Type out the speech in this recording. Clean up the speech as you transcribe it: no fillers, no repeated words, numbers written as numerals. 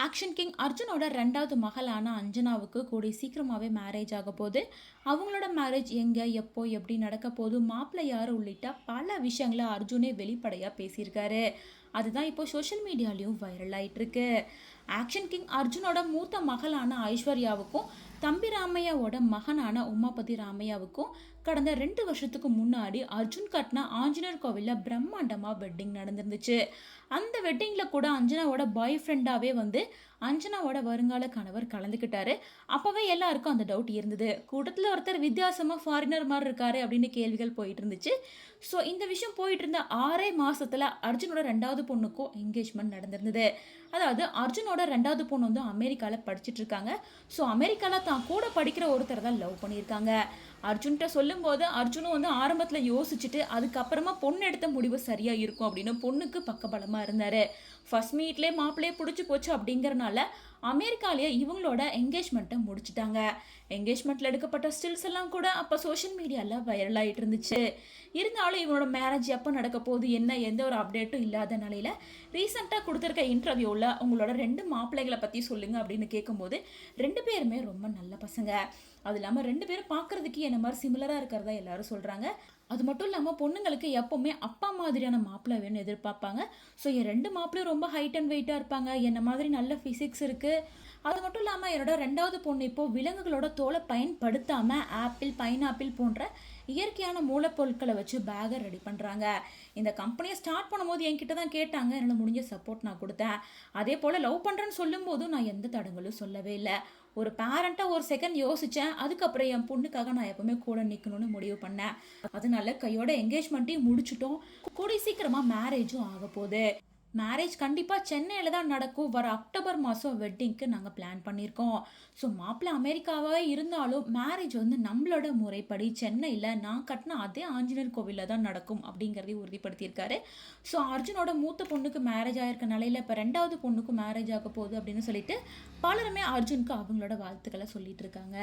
Action king அர்ஜுனோட 2வது மகளான அஞ்சனாவுக்கு கூடிய சீக்கிரமாகவே மேரேஜ் ஆக போகுது. அவங்களோட மேரேஜ் எங்கே, எப்போ, எப்படி நடக்க போகுது, மாப்பிள்ளை யார் உள்ளிட்ட பல விஷயங்களை அர்ஜுனே வெளிப்படையாக பேசியிருக்காரு. அதுதான் இப்போ சோஷியல் மீடியாலையும் வைரல் ஆயிட்டு இருக்கு. ஆக்ஷன் கிங் அர்ஜுனோட மூத்த மகளான ஐஸ்வர்யாவுக்கும் தம்பி ராமையாவோட மகனான உமாபதி ராமையாவுக்கும் கடந்த 2 வருஷத்துக்கு முன்னாடி அர்ஜுன் கட்னா ஆஞ்சநேயர் கோவிலில் பிரம்மாண்டமாக வெட்டிங் நடந்துருந்துச்சு. அந்த வெட்டிங்கில் கூட அஞ்சனாவோட பாய் ஃப்ரெண்டாகவே வந்து அஞ்சனாவோட வருங்கால கணவர் கலந்துக்கிட்டாரு. அப்போவே எல்லாருக்கும் அந்த டவுட் இருந்தது. கூட்டத்தில் ஒருத்தர் வித்தியாசமாக ஃபாரினர் மாதிரி இருக்காரு அப்படின்னு கேள்விகள் போயிட்டு இருந்துச்சு. ஸோ இந்த விஷயம் போயிட்டு இருந்த 6 மாசத்துல அர்ஜுனோட 2வது பொண்ணுக்கும் என்கேஜ்மெண்ட் நடந்திருந்தது. அதாவது அர்ஜுனோட 2வது பொண்ணு வந்து அமெரிக்காவில் படிச்சுட்டு இருக்காங்க. ஸோ அமெரிக்காவில் தான் கூட படிக்கிற ஒருத்தர் தான் லவ் பண்ணியிருக்காங்க. அர்ஜுன்கிட்ட சொல்லும்போது அர்ஜுனும் வந்து ஆரம்பத்தில் யோசிச்சுட்டு அதுக்கப்புறமா பொண்ணு எடுத்த முடிவு சரியாக இருக்கும் அப்படின்னு பொண்ணுக்கு பக்கபலமாக இருந்தார். ஃபர்ஸ்ட் மீட்லேயே மாப்பிள்ளையே பிடிச்சி போச்சு அப்படிங்கிறனால அமெரிக்காலேயே இவங்களோட என்கேஜ்மெண்ட்டை முடிச்சிட்டாங்க. என்கேஜ்மெண்ட்டில் எடுக்கப்பட்ட ஸ்டில்ஸ் எல்லாம் கூட அப்போ சோஷியல் மீடியாவில் வைரல் ஆகிட்டு இருந்துச்சு. இருந்தாலும் இவங்களோட மேரேஜ் எப்போ நடக்க போகுது, என்ன, எந்த ஒரு அப்டேட்டும் இல்லாத நிலையில் ரீசெண்டாக கொடுத்துருக்க இன்டர்வியூவில் உங்களோட 2 மாப்பிள்ளைகளை பற்றி சொல்லுங்கள் அப்படின்னு கேட்கும்போது 2 பேருமே ரொம்ப நல்ல பசங்க. அது இல்லாமல் 2 பேரும் பார்க்குறதுக்கு என்ன மாதிரி சிமிலராக இருக்கிறதா எல்லாரும் சொல்கிறாங்க. அது மட்டும் இல்லாமல் பொண்ணுங்களுக்கு எப்போவுமே அப்பா மாதிரியான மாப்பிள்ளை வேணும்னு எதிர்பார்ப்பாங்க. ஸோ என் 2 மாப்பிள்ளையும் ரொம்ப ஹைட் அண்ட் வெயிட்டாக இருப்பாங்க, என்ன மாதிரி நல்ல ஃபிசிக்ஸ் இருக்குது. அது மட்டும் இல்லாமல் என்னோட 2வது பொண்ணு இப்போது விலங்குகளோட தோலை பயன்படுத்தாமல் ஆப்பிள், பைனாப்பிள் போன்ற இயற்கையான மூலப்பொருட்களை வச்சு பேகை ரெடி பண்ணுறாங்க. இந்த கம்பெனியை ஸ்டார்ட் பண்ணும்போது என்கிட்ட தான் கேட்டாங்க, என்னால் முடிஞ்ச சப்போர்ட் நான் கொடுத்தேன். அதே போல் லவ் பண்ணுறேன்னு சொல்லும் போதும் நான் எந்த தடங்களும் சொல்லவே இல்லை. ஒரு பேரண்ட்டாக ஒரு செகண்ட் யோசித்தேன். அதுக்கப்புறம் என் பொண்ணுக்காக நான் எப்பவுமே கூட நிற்கணும்னு முடிவு பண்ணேன். அதனால கையோட என்கேஜ்மெண்ட்டையும் முடிச்சிட்டோம். கூடிய சீக்கிரமாக மேரேஜும் ஆக போகுது. மேரேஜ் கண்டிப்பாக சென்னையில் தான் நடக்கும். வர அக்டோபர் மாதம் வெட்டிங்க்கு நாங்கள் பிளான் பண்ணியிருக்கோம். ஸோ மாப்பிள்ளை அமெரிக்காவாக இருந்தாலும் மேரேஜ் வந்து நம்மளோட முறைப்படி சென்னையில் நான் கட்டின அதே ஆஞ்சநேயர் கோவிலில் தான் நடக்கும் அப்படிங்கிறதையும் உறுதிப்படுத்தியிருக்காரு. ஸோ அர்ஜுனோட மூத்த பொண்ணுக்கு மேரேஜ் ஆகிருக்க நிலையில் இப்போ 2வது பொண்ணுக்கும் மேரேஜ் ஆக போகுது அப்படின்னு சொல்லிட்டு பலருமே அர்ஜுனுக்கு அவங்களோட வாழ்த்துக்களை சொல்லிட்டு இருக்காங்க.